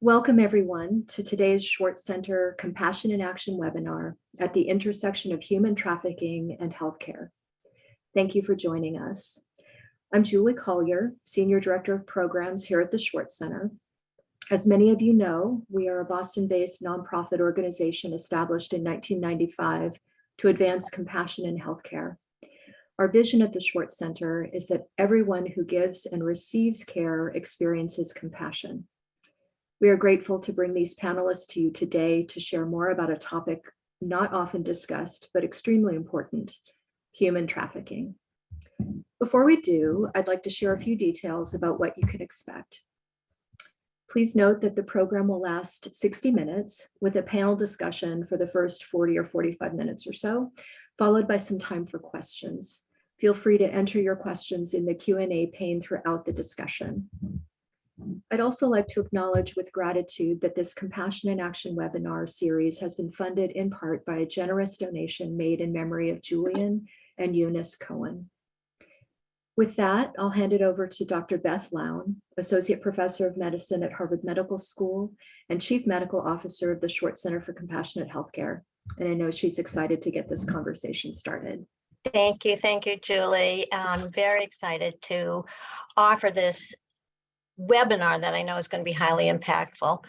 Welcome everyone to today's Schwartz Center Compassion in Action webinar at the intersection of human trafficking and healthcare. Thank you for joining us. I'm Julie Collier, Senior Director of Programs here at the Schwartz Center. As many of you know, we are a Boston-based nonprofit organization established in 1995 to advance compassion in healthcare. Our vision at the Schwartz Center is that everyone who gives and receives care experiences compassion. We are grateful to bring these panelists to you today to share more about a topic not often discussed, but extremely important: human trafficking. Before we do, I'd like to share a few details about what you can expect. Please note that the program will last 60 minutes with a panel discussion for the first 40 or 45 minutes or so, followed by some time for questions. Feel free to enter your questions in the Q&A pane throughout the discussion. I'd also like to acknowledge with gratitude that this Compassion in Action webinar series has been funded in part by a generous donation made in memory of Julian and Eunice Cohen. With that, I'll hand it over to Dr. Beth Lown, Associate Professor of Medicine at Harvard Medical School and Chief Medical Officer of the Schwartz Center for Compassionate Healthcare. And I know she's excited to get this conversation started. Thank you, Julie. I'm very excited to offer this webinar that I know is going to be highly impactful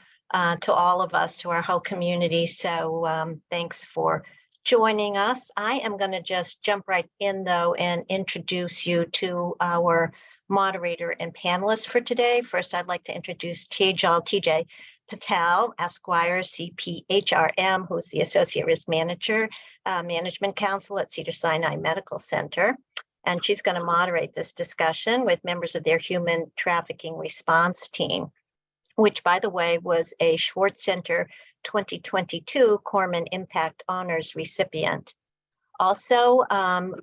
to all of us, to our whole community. So thanks for joining us. I am going to just jump right in, though, and introduce you to our moderator and panelists for today. First, I'd like to introduce Tejal Patel, Esquire, CPHRM, who's the Associate Risk Manager, Management Counsel at Cedars-Sinai Medical Center. And she's going to moderate this discussion with members of their Human Trafficking Response Team, which, by the way, was a Schwartz Center 2022 Corman IMPACT Honors recipient. Also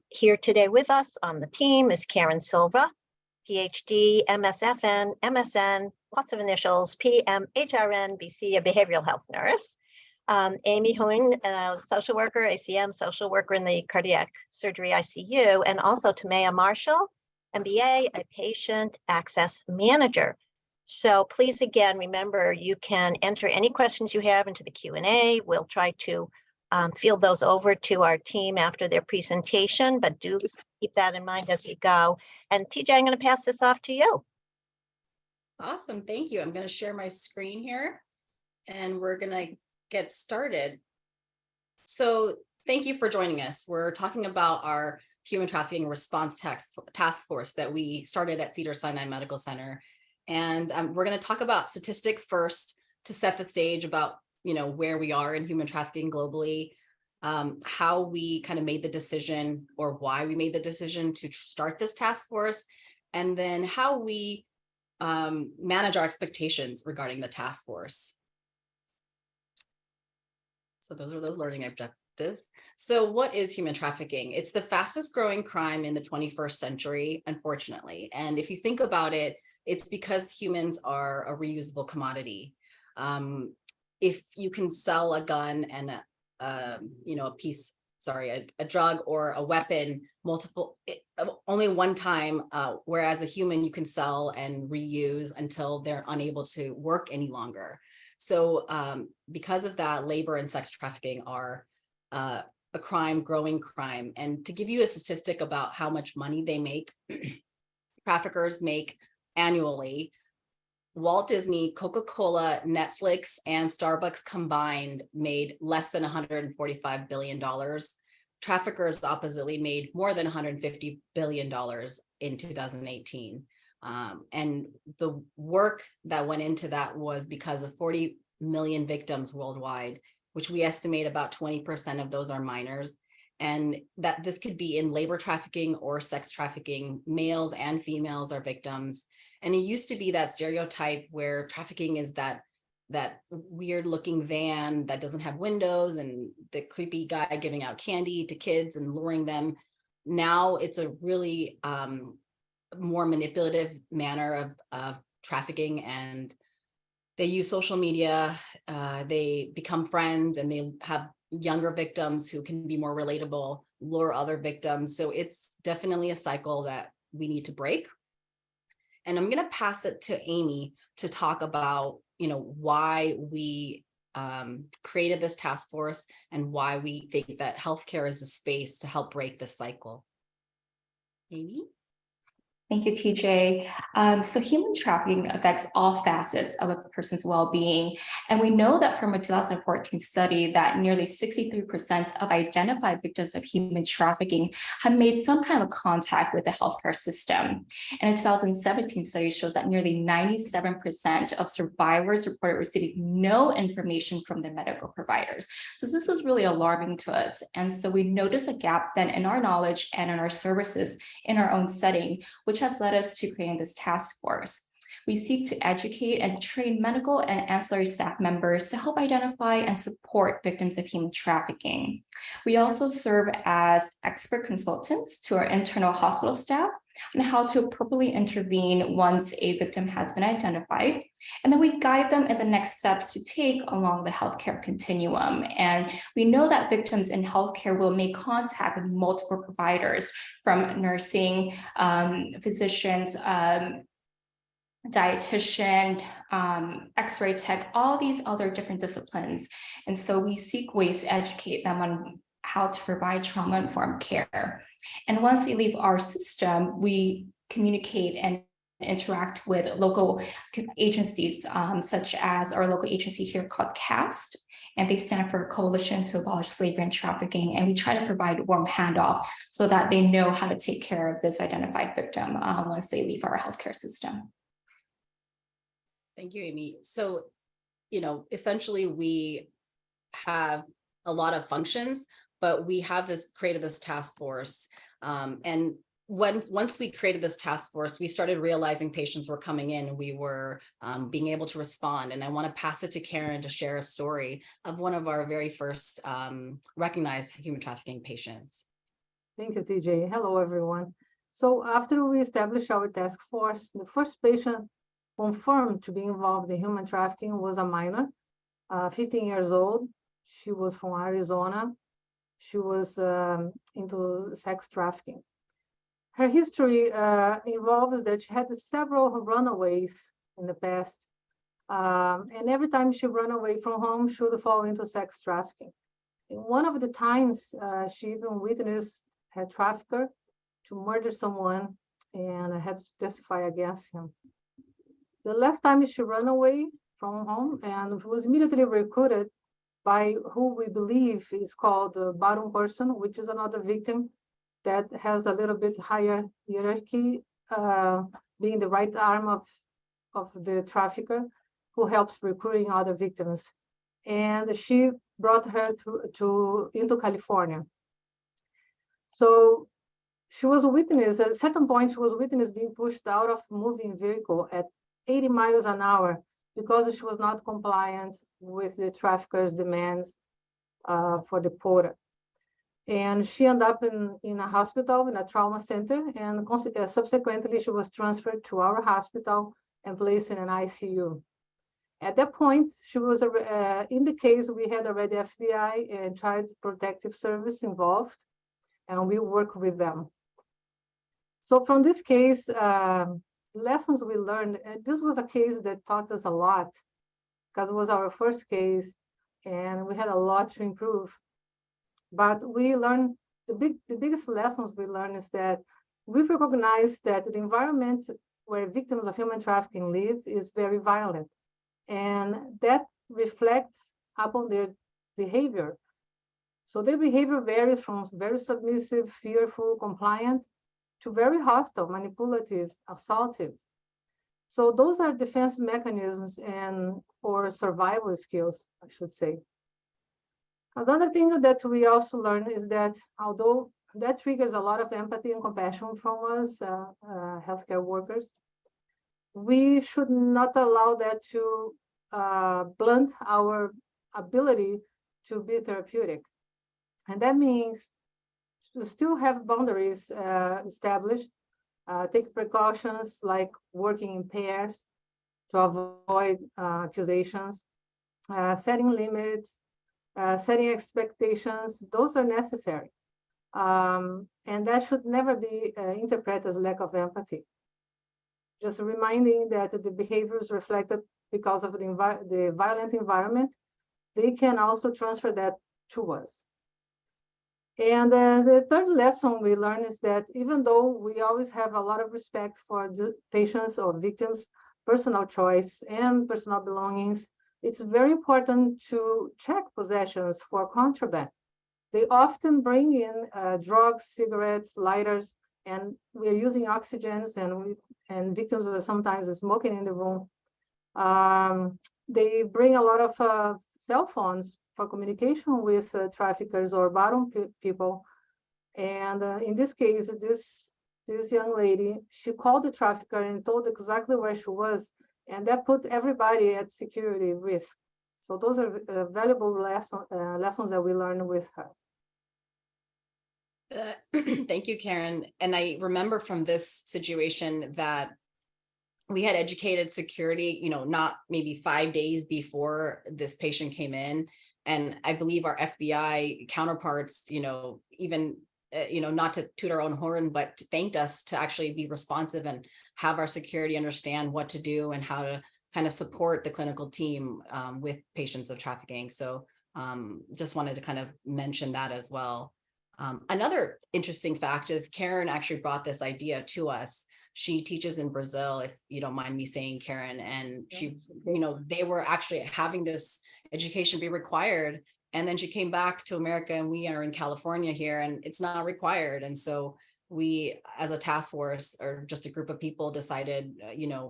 here today with us on the team is Karen Silva, PhD, MSFN, MSN, lots of initials, PMHRN-BC, a behavioral health nurse. Amy Huynh, social worker, ACM, social worker in the cardiac surgery ICU, and also Tameia Marshall, MBA, a patient access manager. So please, again, remember, you can enter any questions you have into the Q&A. We'll try to field those over to our team after their presentation, but do keep that in mind as you go. And TJ, I'm going to pass this off to you. Awesome, thank you. I'm going to share my screen here, and we're going to get started. So thank you for joining us. We're talking about our Human Trafficking Response Task Force that we started at Cedars-Sinai Medical Center. And we're going to talk about statistics first to set the stage about, where we are in human trafficking globally, how we kind of made the decision or why we made the decision to start this task force, and then how we manage our expectations regarding the task force. So those are those learning objectives. So what is human trafficking? It's the fastest growing crime in the 21st century, unfortunately. And if you think about it, it's because humans are a reusable commodity. If you can sell a gun and a drug or a weapon only one time, whereas a human you can sell and reuse until they're unable to work any longer. So because of that, labor and sex trafficking are a growing crime. And to give you a statistic about how much money they make, traffickers make annually, Walt Disney, Coca-Cola, Netflix, and Starbucks combined made less than $145 billion. Traffickers oppositely made more than $150 billion in 2018. And the work that went into that was because of 40 million victims worldwide, which we estimate about 20% of those are minors. And that this could be in labor trafficking or sex trafficking. Males and females are victims. And it used to be that stereotype where trafficking is that weird looking van that doesn't have windows and the creepy guy giving out candy to kids and luring them. Now it's a really more manipulative manner of trafficking, and they use social media, they become friends, and they have younger victims who can be more relatable, lure other victims. So it's definitely a cycle that we need to break. And I'm going to pass it to Amy to talk about why we created this task force and why we think that healthcare is a space to help break this cycle. Amy? Thank you, TJ. So human trafficking affects all facets of a person's well-being. And we know that from a 2014 study that nearly 63% of identified victims of human trafficking have made some kind of contact with the healthcare system. And a 2017 study shows that nearly 97% of survivors reported receiving no information from their medical providers. So this is really alarming to us. And so we notice a gap then in our knowledge and in our services in our own setting, which has led us to creating this task force. We seek to educate and train medical and ancillary staff members to help identify and support victims of human trafficking. We also serve as expert consultants to our internal hospital staff on how to appropriately intervene once a victim has been identified. And then we guide them in the next steps to take along the healthcare continuum. And we know that victims in healthcare will make contact with multiple providers, from nursing, physicians, dietitian, x-ray tech, all these other different disciplines. And so we seek ways to educate them on how to provide trauma-informed care. And once they leave our system, we communicate and interact with local agencies, such as our local agency here called CAST, and they stand for Coalition to Abolish Slavery and Trafficking. And we try to provide warm handoff so that they know how to take care of this identified victim once they leave our healthcare system. Thank you, Amy. So, essentially we have a lot of functions, but we have created this task force. And once we created this task force, we started realizing patients were coming in and we were being able to respond. And I want to pass it to Karen to share a story of one of our very first recognized human trafficking patients. Thank you, TJ. Hello, everyone. So after we established our task force, the first patient confirmed to be involved in human trafficking was a minor, 15 years old. She was from Arizona. She was into sex trafficking. Her history involves that she had several runaways in the past. And every time she ran away from home, she would fall into sex trafficking. And one of the times, she even witnessed her trafficker to murder someone and had to testify against him. The last time she ran away from home and was immediately recruited by who we believe is called the bottom person, which is another victim that has a little bit higher hierarchy, being the right arm of the trafficker who helps recruiting other victims. And she brought her into California. So she was a witness, at a certain point, she was a witness being pushed out of a moving vehicle at 80 miles an hour because she was not compliant with the trafficker's demands for the quota. And she ended up in a hospital, in a trauma center, and subsequently she was transferred to our hospital and placed in an ICU. At that point, she was in the case, we had already FBI and Child Protective Service involved, and we work with them. So from this case, lessons we learned, this was a case that taught us a lot because it was our first case and we had a lot to improve. But we learned, the biggest lessons we learned is that we recognize that the environment where victims of human trafficking live is very violent, and that reflects upon their behavior. So their behavior varies from very submissive, fearful, compliant, to very hostile, manipulative, assaultive. So those are defense mechanisms or survival skills, I should say. Another thing that we also learned is that although that triggers a lot of empathy and compassion from us, healthcare workers, we should not allow that to blunt our ability to be therapeutic. And that means to still have boundaries established, take precautions like working in pairs to avoid accusations, setting limits, setting expectations. Those are necessary. And that should never be interpreted as lack of empathy. Just reminding that the behaviors reflected because of the violent environment, they can also transfer that to us. And the third lesson we learned is that even though we always have a lot of respect for the patients or victims' personal choice and personal belongings, it's very important to check possessions for contraband. They often bring in drugs, cigarettes, lighters, and we're using oxygens, and victims are sometimes smoking in the room. They bring a lot of cell phones for communication with traffickers or bottom people. And in this case, this young lady, she called the trafficker and told exactly where she was, and that put everybody at security risk. So those are valuable lessons that we learned with her. Thank you, Karen. And I remember from this situation that we had educated security, not maybe 5 days before this patient came in. And I believe our FBI counterparts, even, not to toot our own horn, but thanked us to actually be responsive and have our security understand what to do and how to kind of support the clinical team with patients of trafficking. So just wanted to kind of mention that as well. Another interesting fact is Karen actually brought this idea to us. She teaches in Brazil, if you don't mind me saying, Karen, and she, they were actually having this education be required. And then she came back to America, and we are in California here, and it's not required. And so we, as a task force or just a group of people, decided,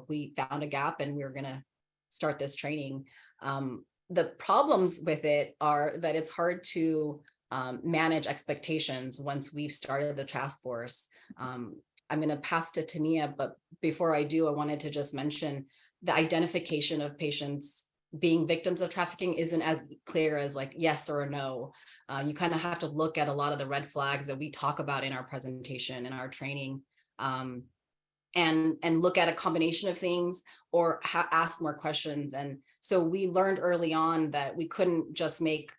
we found a gap and we were going to start this training. The problems with it are that it's hard to manage expectations once we've started the task force. I'm going to pass to Tameia, but before I do, I wanted to just mention the identification of patients being victims of trafficking isn't as clear as like yes or a no. You kind of have to look at a lot of the red flags that we talk about in our presentation and our training, and look at a combination of things or ask more questions. And so we learned early on that we couldn't just make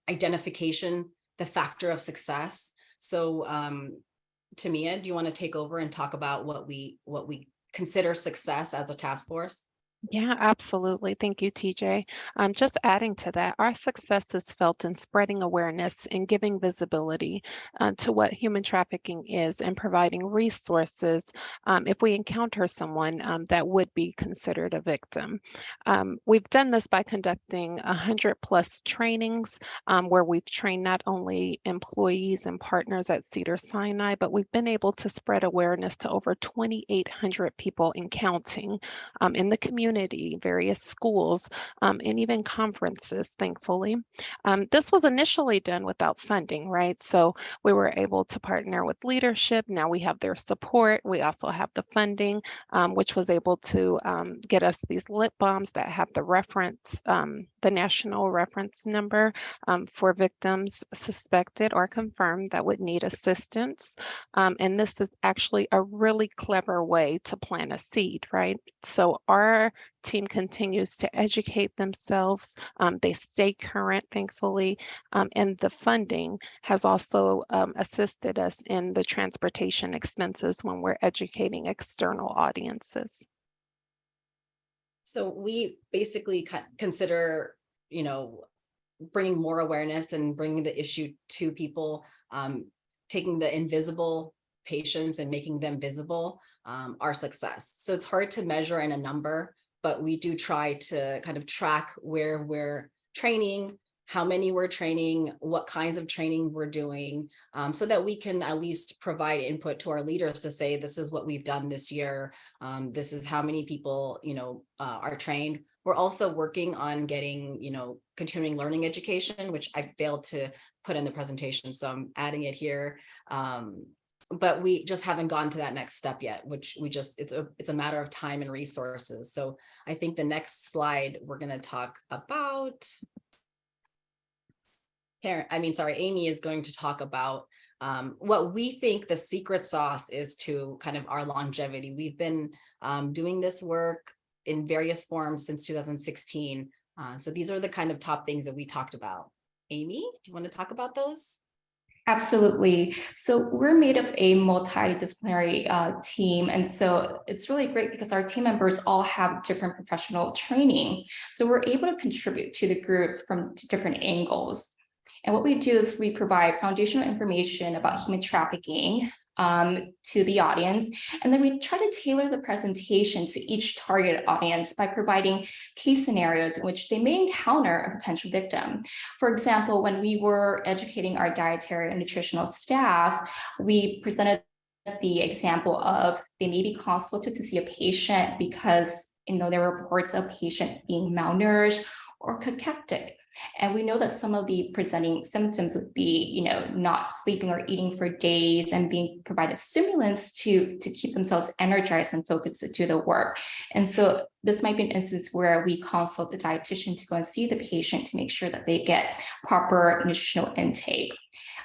identification the factor of success. So Tameia, do you want to take over and talk about what we consider success as a task force? Yeah, absolutely. Thank you, TJ. Just adding to that, our success is felt in spreading awareness and giving visibility to what human trafficking is and providing resources if we encounter someone that would be considered a victim. We've done this by conducting 100+ trainings where we've trained not only employees and partners at Cedars-Sinai, but we've been able to spread awareness to over 2,800 people and counting in the community, various schools, and even conferences, thankfully. This was initially done without funding, right? So we were able to partner with leadership. Now we have their support. We also have the funding, which was able to get us these lip balms that have the reference, the national reference number for victims suspected or confirmed that would need assistance. And this is actually a really clever way to plant a seed, right? So our team continues to educate themselves. They stay current, thankfully, and the funding has also assisted us in the transportation expenses when we're educating external audiences. So we basically consider, bringing more awareness and bringing the issue to people, taking the invisible patients and making them visible, our success. So it's hard to measure in a number, but we do try to kind of track where we're training, how many we're training, what kinds of training we're doing, so that we can at least provide input to our leaders to say, this is what we've done this year. This is how many people, are trained. We're also working on getting, continuing learning education, which I failed to put in the presentation. So I'm adding it here. But we just haven't gone to that next step yet, which it's a matter of time and resources. So I think the next slide we're going to talk about, Amy is going to talk about what we think the secret sauce is to kind of our longevity. We've been doing this work in various forms since 2016. So these are the kind of top things that we talked about. Amy, do you want to talk about those? Absolutely. So we're made of a multidisciplinary team. And so it's really great because our team members all have different professional training. So we're able to contribute to the group from different angles. And what we do is we provide foundational information about human trafficking to the audience. And then we try to tailor the presentation to each target audience by providing case scenarios in which they may encounter a potential victim. For example, when we were educating our dietary and nutritional staff, we presented the example of they may be consulted to see a patient because there were reports of patient being malnourished or cachectic. And we know that some of the presenting symptoms would be, not sleeping or eating for days and being provided stimulants to keep themselves energized and focused to do the work. And so this might be an instance where we consult the dietitian to go and see the patient to make sure that they get proper nutritional intake.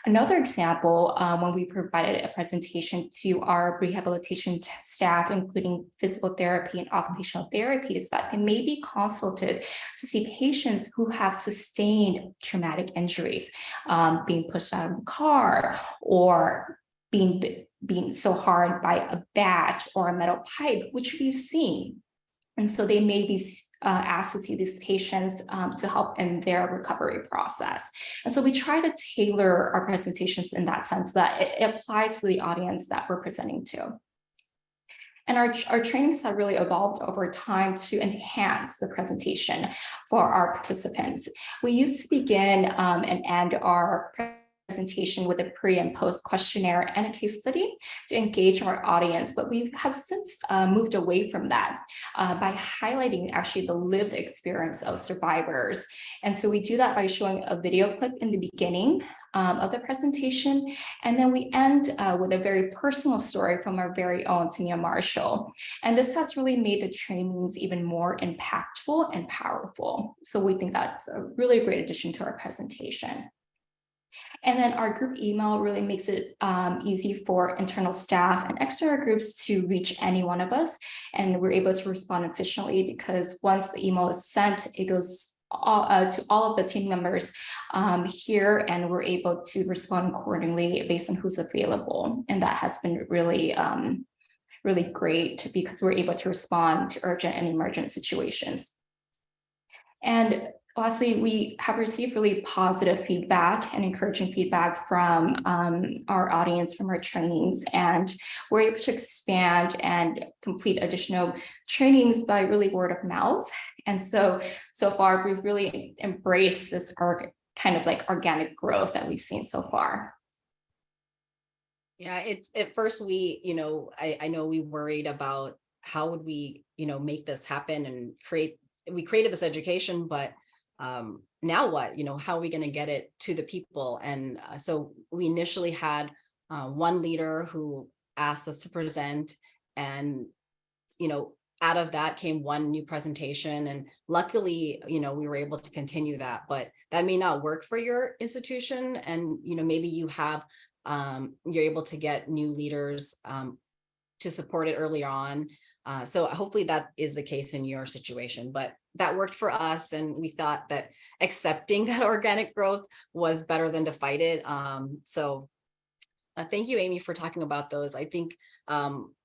Another example, when we provided a presentation to our rehabilitation staff, including physical therapy and occupational therapy, is that they may be consulted to see patients who have sustained traumatic injuries, being pushed out of a car or being so hard by a bat or a metal pipe, which we've seen. And so they may be asked to see these patients to help in their recovery process. And so we try to tailor our presentations in that sense that it applies to the audience that we're presenting to. And our trainings have really evolved over time to enhance the presentation for our participants. We used to begin and end our presentation with a pre and post questionnaire and a case study to engage our audience, but we have since moved away from that by highlighting actually the lived experience of survivors. And so we do that by showing a video clip in the beginning of the presentation, and then we end with a very personal story from our very own Tameia Marshall. And this has really made the trainings even more impactful and powerful. So we think that's a really great addition to our presentation. And then our group email really makes it easy for internal staff and external groups to reach any one of us. And we're able to respond efficiently because once the email is sent, it goes to all of the team members here, and we're able to respond accordingly based on who's available. And that has been really, really great because we're able to respond to urgent and emergent situations. And lastly, we have received really positive feedback and encouraging feedback from our audience, from our trainings, and we're able to expand and complete additional trainings by really word of mouth. And so far, we've really embraced this kind of like organic growth that we've seen so far. Yeah, it's at first we, I know we worried about how would we, make this happen and we created this education, but now what, how are we going to get it to the people? And so we initially had one leader who asked us to present, and, out of that came one new presentation. And luckily, we were able to continue that, but that may not work for your institution. And, maybe you have, you're able to get new leaders to support it early on. So hopefully that is the case in your situation, but that worked for us. And we thought that accepting that organic growth was better than to fight it. So thank you, Amy, for talking about those. I think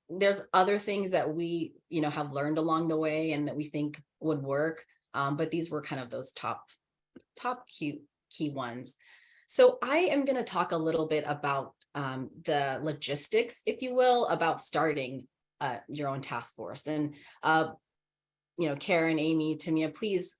there's other things that we, have learned along the way and that we think would work. But these were kind of those top key ones. So I am going to talk a little bit about the logistics, if you will, about starting your own task force. And, Karen, Amy, Tameia, please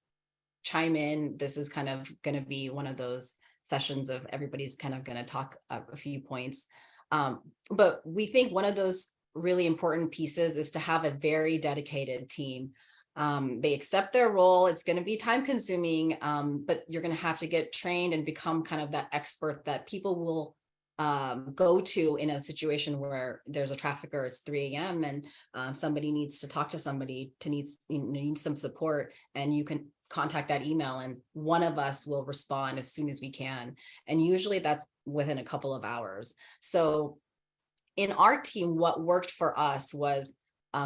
chime in. This is kind of going to be one of those sessions of everybody's kind of going to talk a few points. But we think one of those really important pieces is to have a very dedicated team. They accept their role. It's going to be time consuming, but you're going to have to get trained and become kind of that expert that people will go to in a situation where there's a trafficker. It's 3 a.m. and somebody needs to talk to somebody needs some support, and you can contact that email and one of us will respond as soon as we can. And usually that's within a couple of hours. So in our team, what worked for us was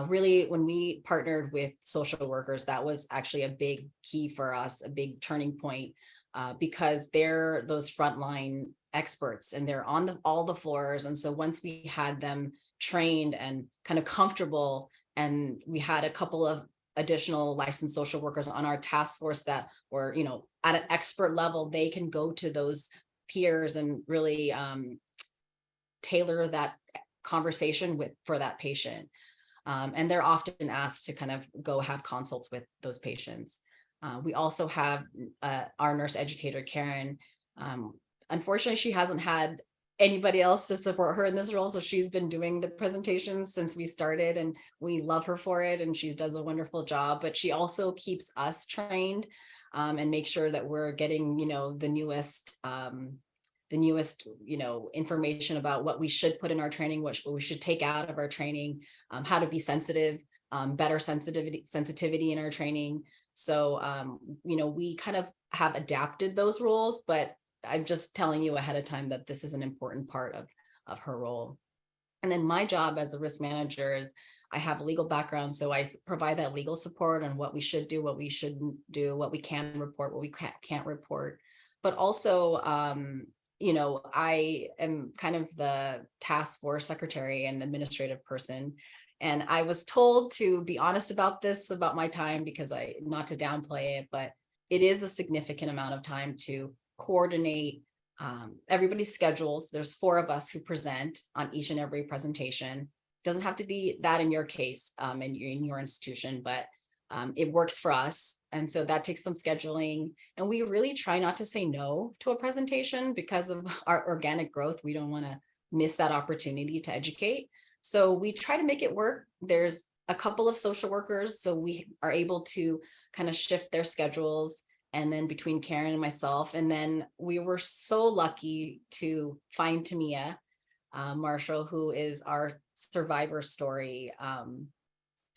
really, when we partnered with social workers, that was actually a big key for us, a big turning point, because they're those frontline experts and they're on all the floors. And so once we had them trained and kind of comfortable, and we had a couple of additional licensed social workers on our task force that were, at an expert level, they can go to those peers and really tailor that conversation for that patient. And they're often asked to kind of go have consults with those patients. We also have our nurse educator, Karen. Unfortunately, she hasn't had anybody else to support her in this role. So she's been doing the presentations since we started, and we love her for it. And she does a wonderful job, but she also keeps us trained and make sure that we're getting, the newest, information about what we should put in our training, what we should take out of our training, how to be sensitive, better sensitivity in our training. So, we kind of have adapted those roles, but I'm just telling you ahead of time that this is an important part of her role. And then my job as a risk manager is I have a legal background, so I provide that legal support on what we should do, what we shouldn't do, what we can report, what we can't report. But also, I am kind of the task force secretary and administrative person. And I was told to be honest about this, about my time, because not to downplay it, but it is a significant amount of time to coordinate everybody's schedules. There's 4 of us who present on each and every presentation. Doesn't have to be that in your case, in your institution, but it works for us. And so that takes some scheduling. And we really try not to say no to a presentation because of our organic growth. We don't want to miss that opportunity to educate. So we try to make it work. There's a couple of social workers, so we are able to kind of shift their schedules. And then between Karen and myself, and then we were so lucky to find Tameia Marshall, who is our survivor story,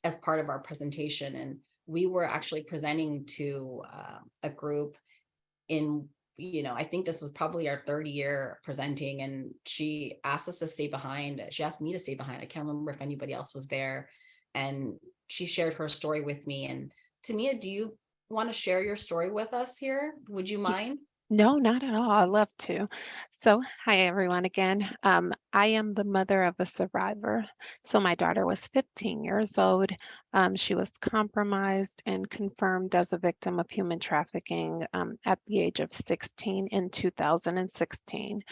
as part of our presentation. And we were actually presenting to a group in, I think this was probably our 3rd year presenting, and she asked us to stay behind. She asked me to stay behind. I can't remember if anybody else was there. And she shared her story with me. And Tameia, do you want to share your story with us here? Would you mind? No, not at all. I love to. So, hi everyone again. I am the mother of a survivor. So my daughter was 15 years old. She was compromised and confirmed as a victim of human trafficking at the age of 16 in 2016.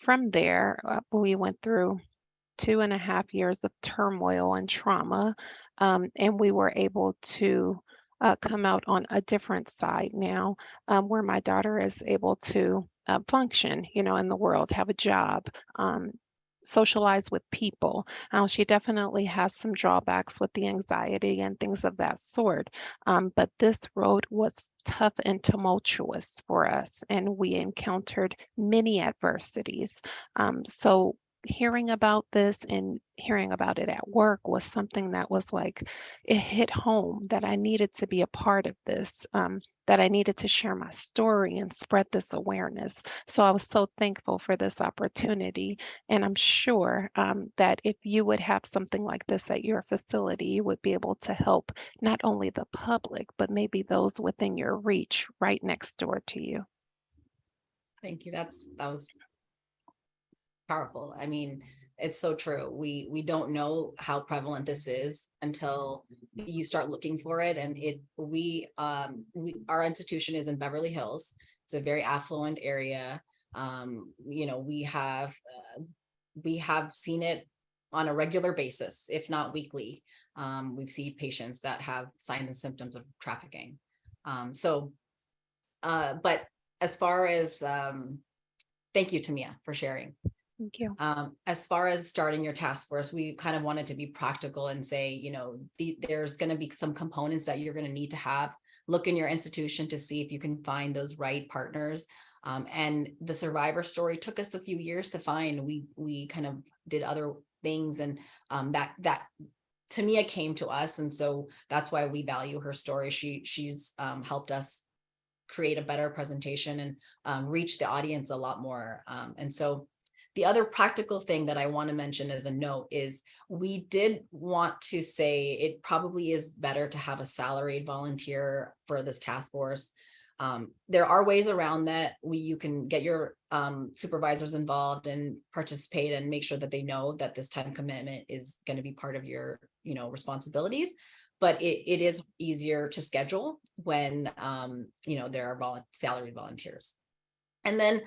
From there, we went through 2.5 years of turmoil and trauma, and we were able to come out on a different side now, where my daughter is able to function, in the world, have a job, socialize with people. She definitely has some drawbacks with the anxiety and things of that sort. But this road was tough and tumultuous for us, and we encountered many adversities. So hearing about this and hearing about it at work was something that was like, it hit home that I needed to be a part of this, that I needed to share my story and spread this awareness. So I was so thankful for this opportunity. And I'm sure that if you would have something like this at your facility, you would be able to help not only the public, but maybe those within your reach right next door to you. Thank you. That was powerful. I mean, it's so true. We don't know how prevalent this is until you start looking for it. And our institution is in Beverly Hills. It's a very affluent area. We have seen it on a regular basis, if not weekly. We've seen patients that have signs and symptoms of trafficking. But as far as, thank you, Tameia, for sharing. Thank you. As far as starting your task force, we kind of wanted to be practical and say, there's going to be some components that you're going to need to have. Look in your institution to see if you can find those right partners. And the survivor story took us a few years to find. We kind of did other things, and that Tameia came to us, and so that's why we value her story. She's helped us create a better presentation and reach the audience a lot more. And so The other practical thing that I want to mention as a note is we did want to say it probably is better to have a salaried volunteer for this task force. There are ways around that. You can get your supervisors involved and participate and make sure that they know that this time commitment is going to be part of your, responsibilities. But it is easier to schedule when, there are salaried volunteers. And then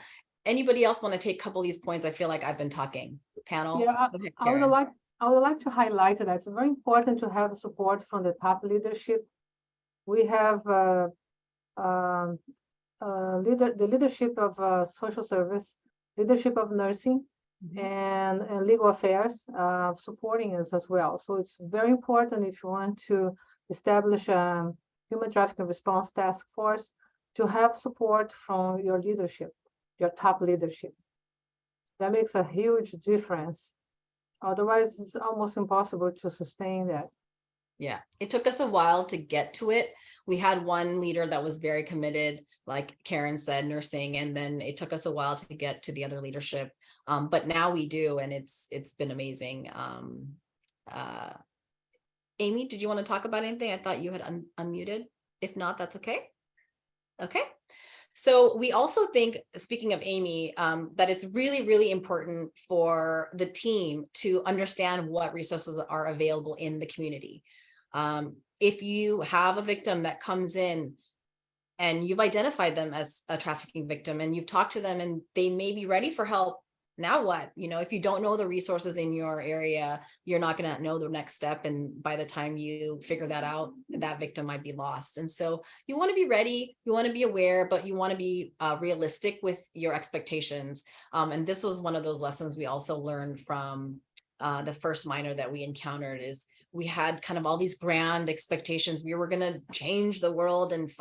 anybody else want to take a couple of these points? I feel like I've been talking. Panel. Yeah, Okay, I would like to highlight that it's very important to have support from the top leadership. We have the leadership of social service, leadership of nursing, and legal affairs supporting us as well. So it's very important if you want to establish a human trafficking response task force to have support from your leadership, your top leadership. That makes a huge difference. Otherwise, it's almost impossible to sustain that. Yeah, it took us a while to get to it. We had one leader that was very committed, like Karen said, nursing, and then it took us a while to get to the other leadership. But now we do, and it's been amazing. Amy, did you want to talk about anything? I thought you had unmuted. If not, that's okay. Okay. So we also think, speaking of Amy, that it's really, really important for the team to understand what resources are available in the community. If you have a victim that comes in and you've identified them as a trafficking victim and you've talked to them and they may be ready for help, now what? If you don't know the resources in your area, you're not going to know the next step. And by the time you figure that out, that victim might be lost. And so you want to be ready, you want to be aware, but you want to be realistic with your expectations. And this was one of those lessons we also learned from the first minor that we encountered. Is we had kind of all these grand expectations. We were going to change the world and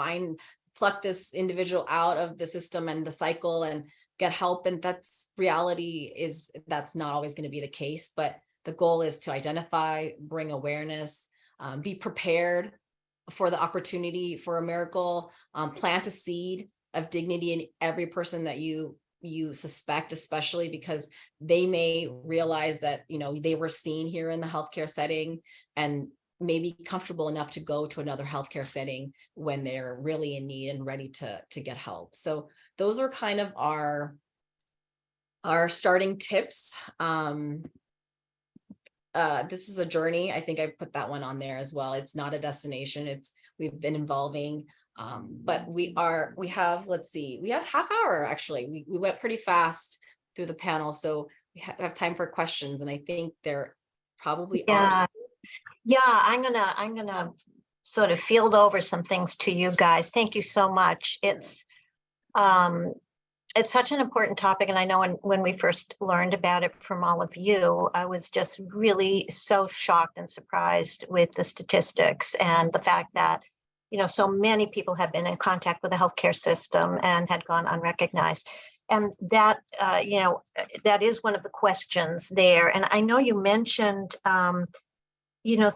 pluck this individual out of the system and the cycle and get help. And that's that's not always going to be the case, but the goal is to identify, bring awareness, be prepared for the opportunity for a miracle, plant a seed of dignity in every person that you suspect, especially because they may realize that, they were seen here in the healthcare setting and may be comfortable enough to go to another healthcare setting when they're really in need and ready to get help. So those are kind of our starting tips. This is a journey. I think I put that one on there as well. It's not a destination. We've been involving, but we have half hour actually. We went pretty fast through the panel, so we have time for questions, and I think there probably are. Yeah, I'm gonna sort of field over some things to you guys. Thank you so much. It's such an important topic, and I know when we first learned about it from all of you, I was just really so shocked and surprised with the statistics and the fact that so many people have been in contact with the healthcare system and had gone unrecognized. And that that is one of the questions there. And I know you mentioned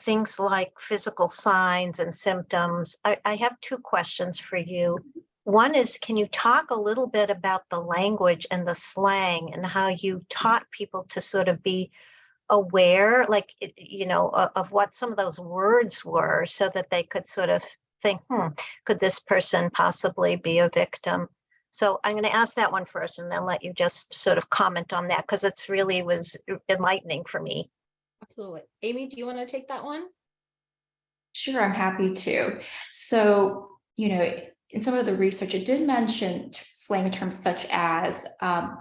things like physical signs and symptoms. I have two questions for you. One is, can you talk a little bit about the language and the slang and how you taught people to sort of be aware, of what some of those words were so that they could sort of think, could this person possibly be a victim? So I'm going to ask that one first and then let you just sort of comment on that, because it's really was enlightening for me. Absolutely. Amy, do you want to take that one? Sure, I'm happy to. So, in some of the research, it did mention slang terms such as,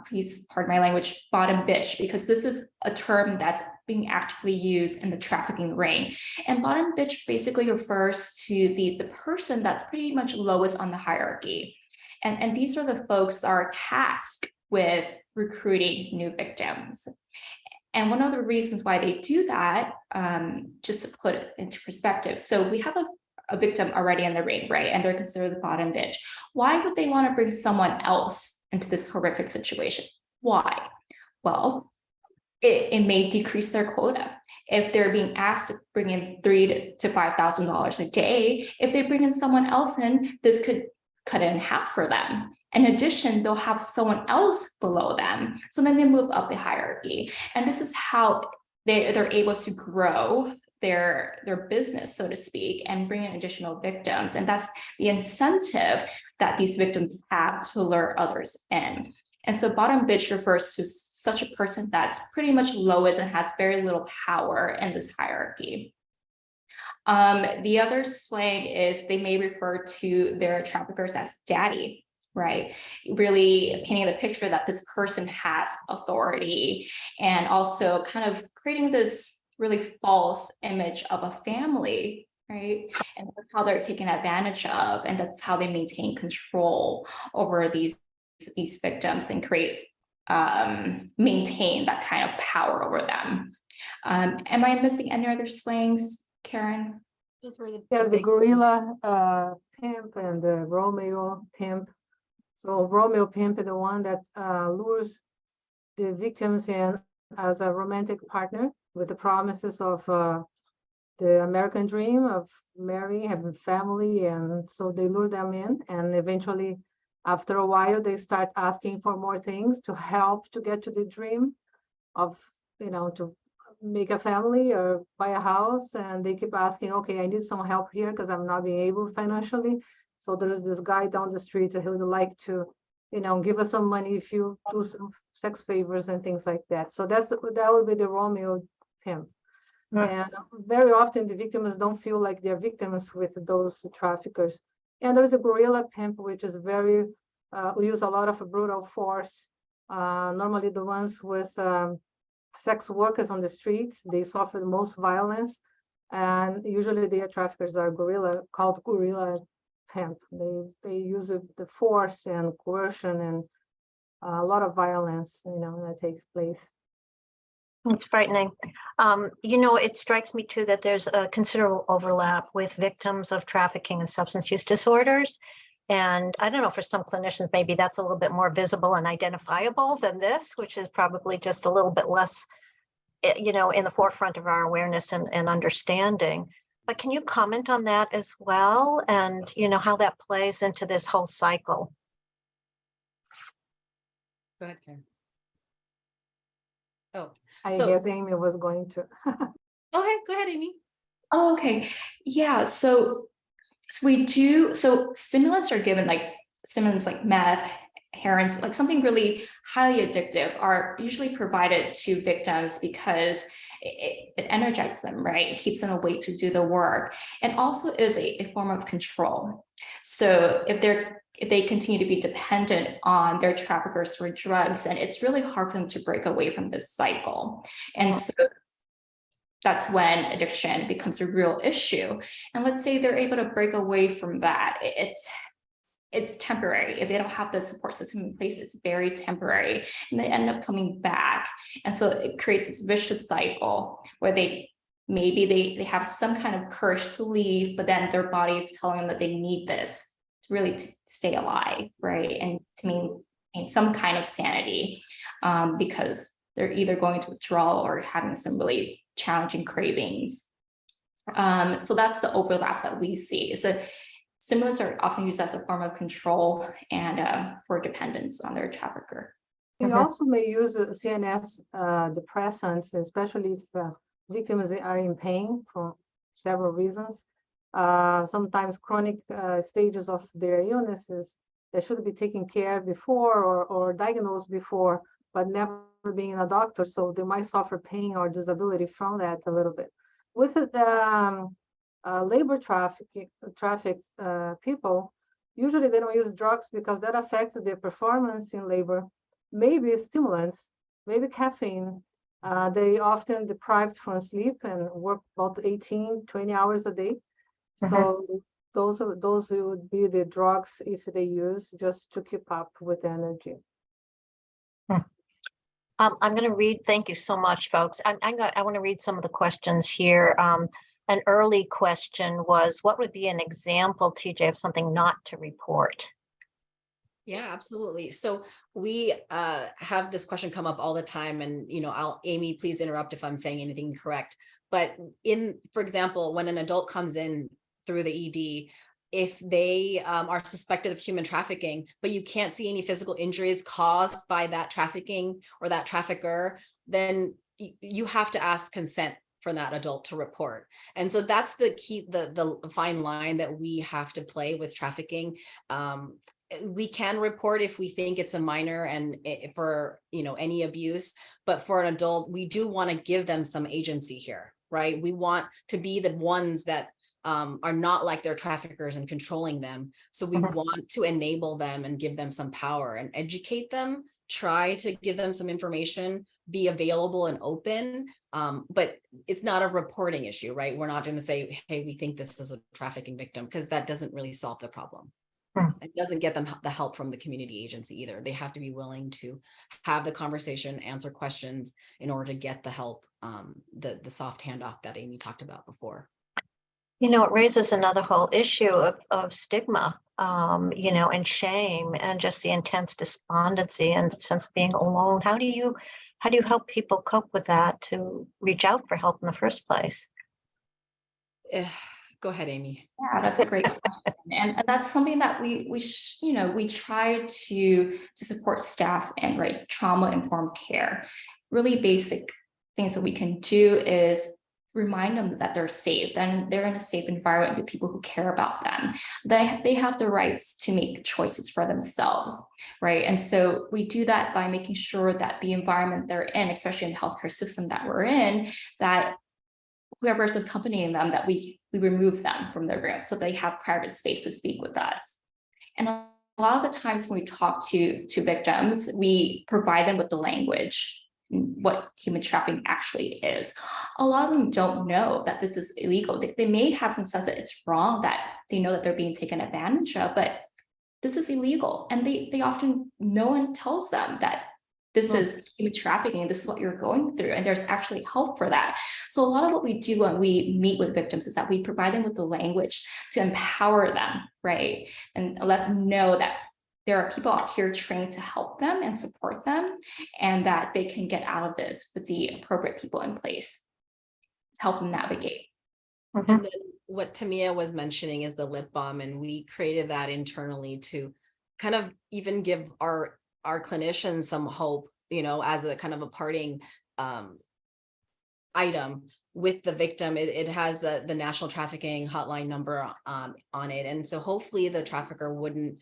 please pardon my language, bottom bitch, because this is a term that's being actively used in the trafficking ring. And bottom bitch basically refers to the person that's pretty much lowest on the hierarchy. And these are the folks that are tasked with recruiting new victims. And one of the reasons why they do that, just to put it into perspective, so we have a victim already in the ring, right? And they're considered the bottom bitch. Why would they want to bring someone else into this horrific situation? Why? Well, it may decrease their quota. If they're being asked to bring in $3,000 to $5,000 a day, if they bring in someone else in, this could cut it in half for them. In addition, they'll have someone else below them. So then they move up the hierarchy. And this is how they're able to grow their business, so to speak, and bring in additional victims. And that's the incentive that these victims have to lure others in. And so bottom bitch refers to such a person that's pretty much lowest and has very little power in this hierarchy. The other slang is they may refer to their traffickers as daddy, right? Really painting the picture that this person has authority, and also kind of creating this really false image of a family, right? And that's how they're taken advantage of, and that's how they maintain control over these victims and maintain that kind of power over them. Am I missing any other slangs, Karen? Those were Yes, the gorilla pimp and the Romeo pimp. So Romeo pimp is the one that lures the victims in as a romantic partner with the promises of the American dream of marrying, having family, and so they lure them in, and eventually, after a while, they start asking for more things to help to get to the dream of, to make a family or buy a house, and they keep asking, okay, I need some help here because I'm not being able financially. So there's this guy down the street who would like to, give us some money if you do some sex favors and things like that. So that would be the Romeo pimp. And very often the victims don't feel like they're victims with those traffickers. And there's a gorilla pimp, which is very, we use a lot of brutal force. Normally the ones with sex workers on the streets, they suffer the most violence. And usually their traffickers are called gorilla pimp. They use the force and coercion and a lot of violence, that takes place. It's frightening. It strikes me too that there's a considerable overlap with victims of trafficking and substance use disorders. And I don't know, for some clinicians, maybe that's a little bit more visible and identifiable than this, which is probably just a little bit less, in the forefront of our awareness and understanding. But can you comment on that as well? And, how that plays into this whole cycle? Go ahead, Karen. Oh, I guess Amy was going to. Go ahead, Amy. Oh, okay. Yeah. So we do. So stimulants are given, like stimulants like meth, heroin, like something really highly addictive, are usually provided to victims because it energizes them, right? It keeps them awake to do the work, and also is a form of control. So if they continue to be dependent on their traffickers for drugs, and it's really hard for them to break away from this cycle. And so that's when addiction becomes a real issue. And let's say they're able to break away from that. It's temporary. If they don't have the support system in place, it's very temporary, and they end up coming back. And so it creates this vicious cycle where they have some kind of courage to leave, but then their body is telling them that they need this really to stay alive, right? And to maintain some kind of sanity, because they're either going to withdrawal or having some really challenging cravings. So that's the overlap that we see. So stimulants are often used as a form of control and for dependence on their trafficker. We also may use CNS depressants, especially if victims are in pain for several reasons. Sometimes chronic stages of their illnesses that should be taken care before or diagnosed before, but never being a doctor. So they might suffer pain or disability from that a little bit. With labor trafficked people, usually they don't use drugs because that affects their performance in labor. Maybe stimulants, maybe caffeine. They often deprived from sleep and work about 18, 20 hours a day. So those would be the drugs if they use just to keep up with energy. I'm going to read, thank you so much, folks. I want to read some of the questions here. An early question was, what would be an example, TJ, of something not to report? Yeah, absolutely. So we have this question come up all the time, and Amy, please interrupt if I'm saying anything incorrect. But for example, when an adult comes in through the ED, if they are suspected of human trafficking, but you can't see any physical injuries caused by that trafficking or that trafficker, then you have to ask consent for that adult to report. And so that's the key, the fine line that we have to play with trafficking. We can report if we think it's a minor and for, you know, any abuse, but for an adult, we do want to give them some agency here, right? We want to be the ones that are not like their traffickers and controlling them. So we want to enable them and give them some power and educate them, try to give them some information, be available and open. But it's not a reporting issue, right? We're not going to say, hey, we think this is a trafficking victim, because that doesn't really solve the problem. It doesn't get them the help from the community agency either. They have to be willing to have the conversation, answer questions in order to get the help, the soft handoff that Amy talked about before. You know, it raises another whole issue of stigma, you know, and shame, and just the intense despondency and sense of being alone. How do you help people cope with that, to reach out for help in the first place? Go ahead, Amy. Yeah, that's a great question. And that's something that we try to support staff in, right, trauma-informed care. Really basic things that we can do is remind them that they're safe and they're in a safe environment with people who care about them. They have the rights to make choices for themselves, right? And so we do that by making sure that the environment they're in, especially in the healthcare system that we're in, that whoever's accompanying them, that we remove them from their room so they have private space to speak with us. And a lot of the times when we talk to victims, we provide them with the language, what human trafficking actually is. A lot of them don't know that this is illegal. They may have some sense that it's wrong, that they know that they're being taken advantage of, but this is illegal. And they often, no one tells them that this is human trafficking, this is what you're going through, and there's actually help for that. So a lot of what we do when we meet with victims is that we provide them with the language to empower them, right? And let them know that there are people out here trained to help them and support them, and that they can get out of this with the appropriate people in place to help them navigate. And then what Tameia was mentioning is the lip balm, and we created that internally to kind of even give our clinicians some hope, you know, as a kind of a parting item with the victim. It has the National Trafficking Hotline number on it, and so hopefully the trafficker wouldn't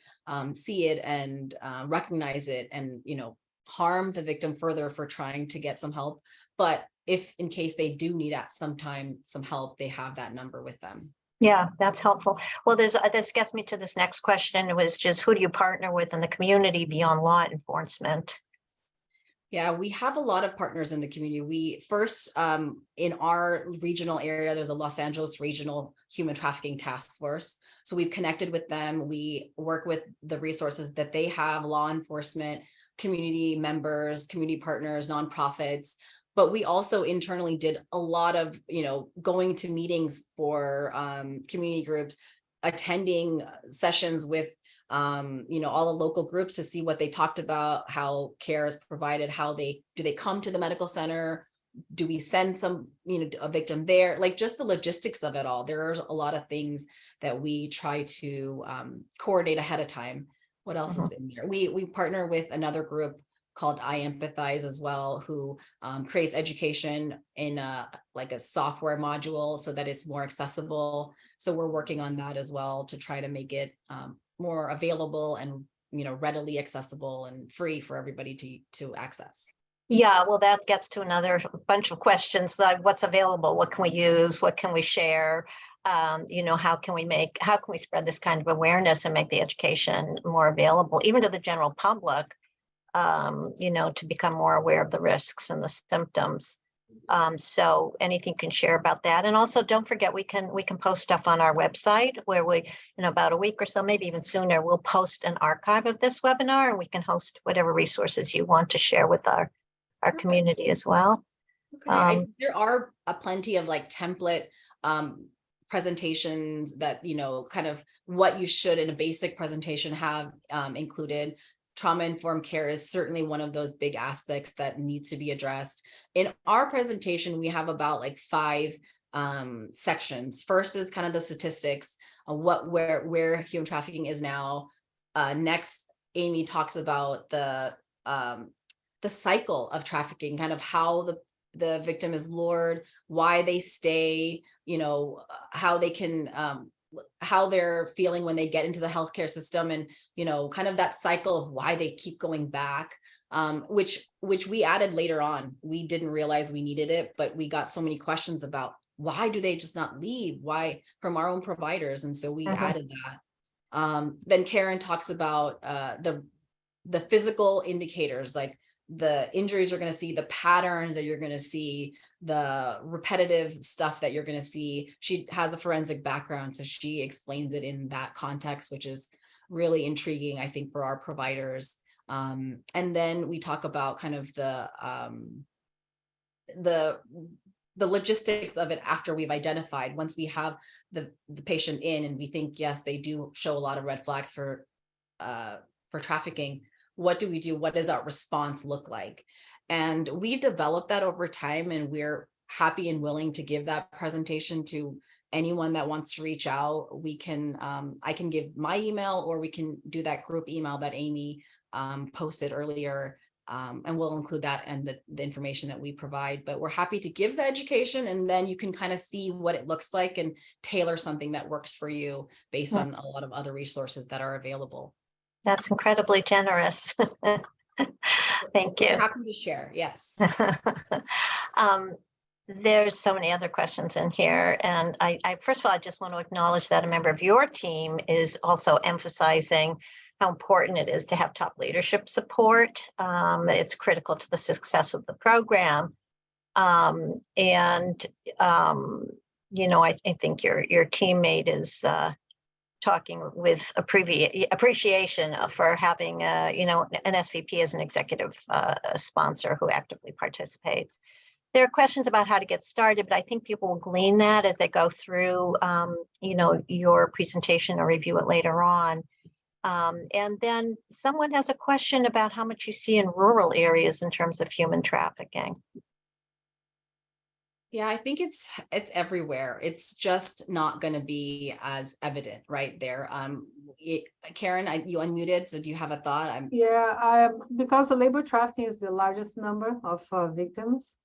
see it and recognize it and, you know, harm the victim further for trying to get some help. But if in case they do need at some time some help, they have that number with them. Yeah, that's helpful. Well, this gets me to this next question. It was just, who do you partner with in the community beyond law enforcement? Yeah, we have a lot of partners in the community. We first, in our regional area, there's a Los Angeles Regional Human Trafficking Task Force. So we've connected with them. We work with the resources that they have, law enforcement, community members, community partners, nonprofits. But we also internally did a lot of, you know, going to meetings for community groups, attending sessions with, you know, all the local groups to see what they talked about, how care is provided, do they come to the medical center? Do we send some, you know, a victim there? Like just the logistics of it all. There's a lot of things that we try to coordinate ahead of time. What else is in there? We partner with another group called I Empathize as well, who creates education in like a software module so that it's more accessible. So we're working on that as well to try to make it more available and, you know, readily accessible and free for everybody to access. Yeah, well, that gets to another bunch of questions, like what's available, what can we use, what can we share? You know, how can we spread this kind of awareness and make the education more available, even to the general public? You know, to become more aware of the risks and the symptoms. So anything you can share about that. And also don't forget, we can post stuff on our website where we, in about a week or so, maybe even sooner, we'll post an archive of this webinar, and we can host whatever resources you want to share with our community as well. Okay. There are plenty of like template presentations that, you know, kind of what you should in a basic presentation have included. Trauma-informed care is certainly one of those big aspects that needs to be addressed. In our presentation, we have about like 5 sections. First is kind of the statistics of where human trafficking is now. Next, Amy talks about the cycle of trafficking, kind of how the victim is lured, why they stay, how they can, how they're feeling when they get into the healthcare system, and, kind of that cycle of why they keep going back, which we added later on. We didn't realize we needed it, but we got so many questions about why do they just not leave? Why, from our own providers. And so we added that. Then Karen talks about the physical indicators, like the injuries you're going to see, the patterns that you're going to see, the repetitive stuff that you're going to see. She has a forensic background, so she explains it in that context, which is really intriguing, I think, for our providers. And then we talk about kind of the logistics of it after we've identified, once we have the patient in and we think, yes, they do show a lot of red flags for trafficking. What do we do? What does our response look like? And we've developed that over time, and we're happy and willing to give that presentation to anyone that wants to reach out. We can, I can give my email, or we can do that group email that Amy posted earlier, and we'll include that and the information that we provide. But we're happy to give the education, and then you can kind of see what it looks like and tailor something that works for you based on a lot of other resources that are available. That's incredibly generous. Thank you. I'm happy to share. Yes. There's so many other questions in here. And I first of all, I just want to acknowledge that a member of your team is also emphasizing how important it is to have top leadership support. It's critical to the success of the program. I think your teammate is talking with appreciation for having an SVP as an executive sponsor who actively participates. There are questions about how to get started, but I think people will glean that as they go through your presentation or review it later on. And then someone has a question about how much you see in rural areas in terms of human trafficking. Yeah, I think it's everywhere. It's just not going to be as evident right there. Karen, you unmuted, so do you have a thought? Because the labor trafficking is the largest number of victims,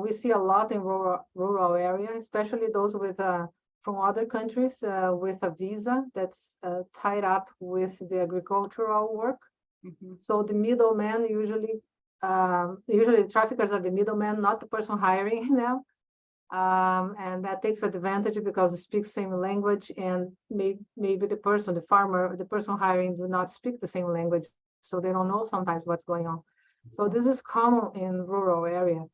we see a lot in rural area, especially those with from other countries with a visa that's tied up with the agricultural work. So the middleman usually the traffickers are the middleman, not the person hiring them. And that takes advantage because they speak the same language, and maybe the person, the farmer, the person hiring do not speak the same language. So they don't know sometimes what's going on. So this is common in rural area.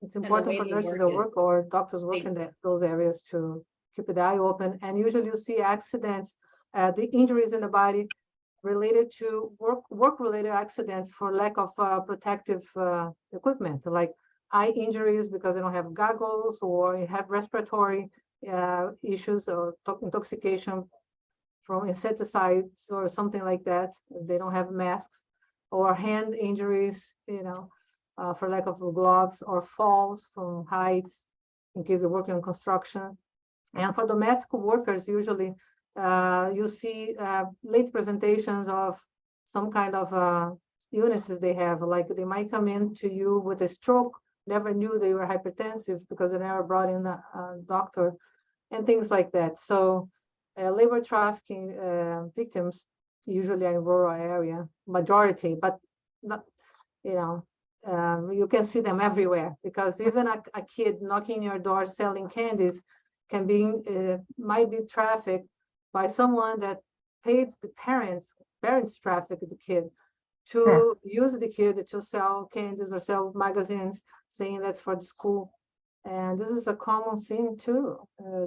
It's important for nurses to work or doctors work in those areas to keep the eye open. And usually you see accidents, the injuries in the body related to work-related accidents for lack of protective equipment, like eye injuries because they don't have goggles, or you have respiratory issues or intoxication from insecticides or something like that. They don't have masks, or hand injuries, for lack of gloves, or falls from heights in case they're working on construction. And for domestic workers, usually you see late presentations of some kind of illnesses they have, like they might come in to you with a stroke, never knew they were hypertensive because they never brought in a doctor, and things like that. So labor trafficking victims usually are in rural area, majority, but not, you can see them everywhere, because even a kid knocking your door selling candies can be might be trafficked by someone that paid the parents traffic the kid to use the kid to sell candies or sell magazines, saying that's for the school. And this is a common thing too.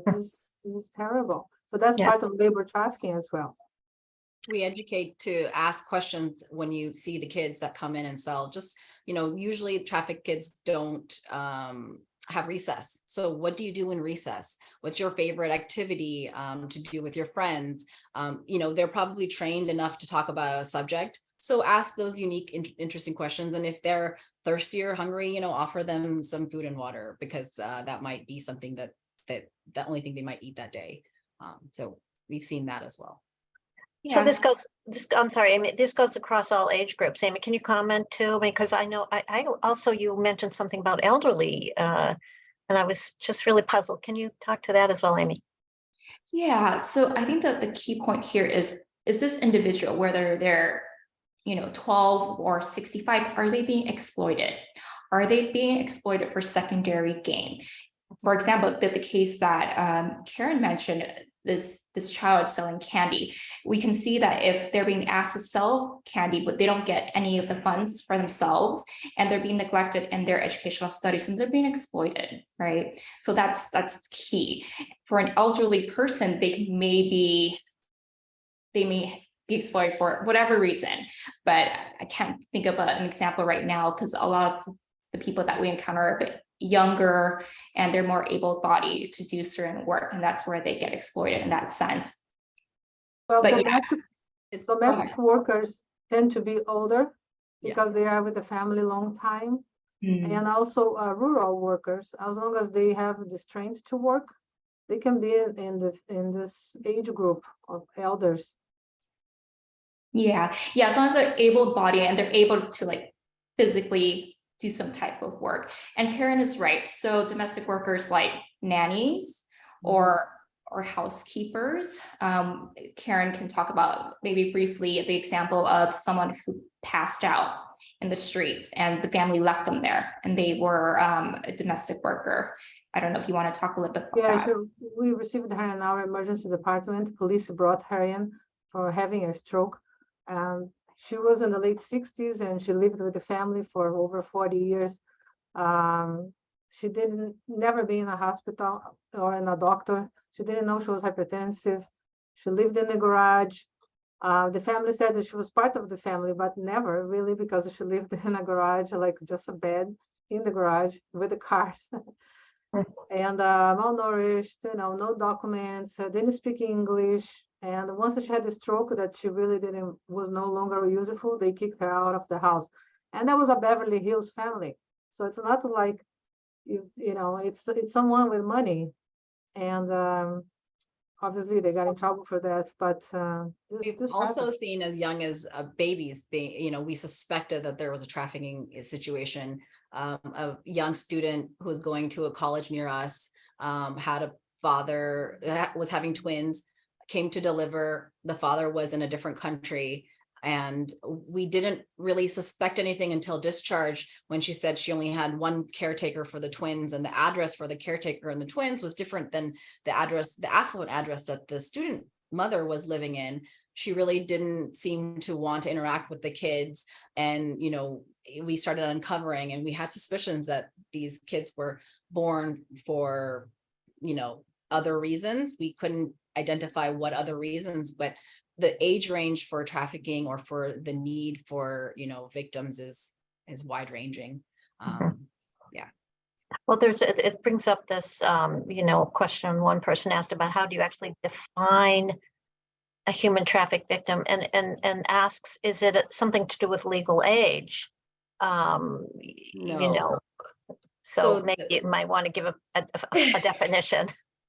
This is terrible. So that's part of labor trafficking as well. We educate to ask questions when you see the kids that come in and sell. Just, usually trafficked kids don't have recess. So what do you do in recess? What's your favorite activity to do with your friends? They're probably trained enough to talk about a subject, So ask those unique, interesting questions. And if they're thirsty or hungry, offer them some food and water, because that might be something that the only thing they might eat that day. So we've seen that as well. So I'm sorry, Amy, this goes across all age groups. Amy, can you comment too? Because I know I also, you mentioned something about elderly, and I was just really puzzled. Can you talk to that as well, Amy? Yeah, so I think that the key point here is this individual, whether they're 12 or 65, are they being exploited? Are they being exploited for secondary gain? For example, the case that Karen mentioned, this child selling candy, we can see that if they're being asked to sell candy, but they don't get any of the funds for themselves, and they're being neglected in their educational studies, and they're being exploited, right? So that's key. For an elderly person, they may be exploited for whatever reason, but I can't think of an example right now, because a lot of the people that we encounter are a bit younger and they're more able-bodied to do certain work, and that's where they get exploited in that sense. Well, But domestic workers tend to be older because they are with the family long time. And also rural workers, as long as they have the strength to work, they can be in this age group of elders. Yeah, as long as they're able-bodied and they're able to physically do some type of work. And Karen is right. So domestic workers like nannies or housekeepers. Karen can talk about maybe briefly the example of someone who passed out in the streets and the family left them there, and they were a domestic worker. I don't know if you want to talk a little bit about that. Sure. We received her in our emergency department. Police brought her in for having a stroke. She was in the late 60s and she lived with the family for over 40 years. She never been in a hospital or in a doctor. She didn't know she was hypertensive. She lived in the garage. The family said that she was part of the family, but never really, because she lived in a garage, like just a bed in the garage with the cars. And malnourished, no documents, didn't speak English. And once she had a stroke that she really was no longer useful, they kicked her out of the house. And that was a Beverly Hills family. So it's not like, it's someone with money. And obviously they got in trouble for that, but We've also seen as young as babies being, we suspected that there was a trafficking situation. A young student who was going to a college near us had a father, was having twins, came to deliver. The father was in a different country, and we didn't really suspect anything until discharge, when she said she only had one caretaker for the twins, and the address for the caretaker and the twins was different than the affluent address that the student mother was living in. She really didn't seem to want to interact with the kids. And, we started uncovering, and we had suspicions that these kids were born for, other reasons. We couldn't identify what other reasons, but the age range for trafficking or for the need for, victims is wide ranging. Yeah. Well, it brings up this, question one person asked about how do you actually define a human traffic victim, and asks, is it something to do with legal age? No. So maybe you might want to give a definition.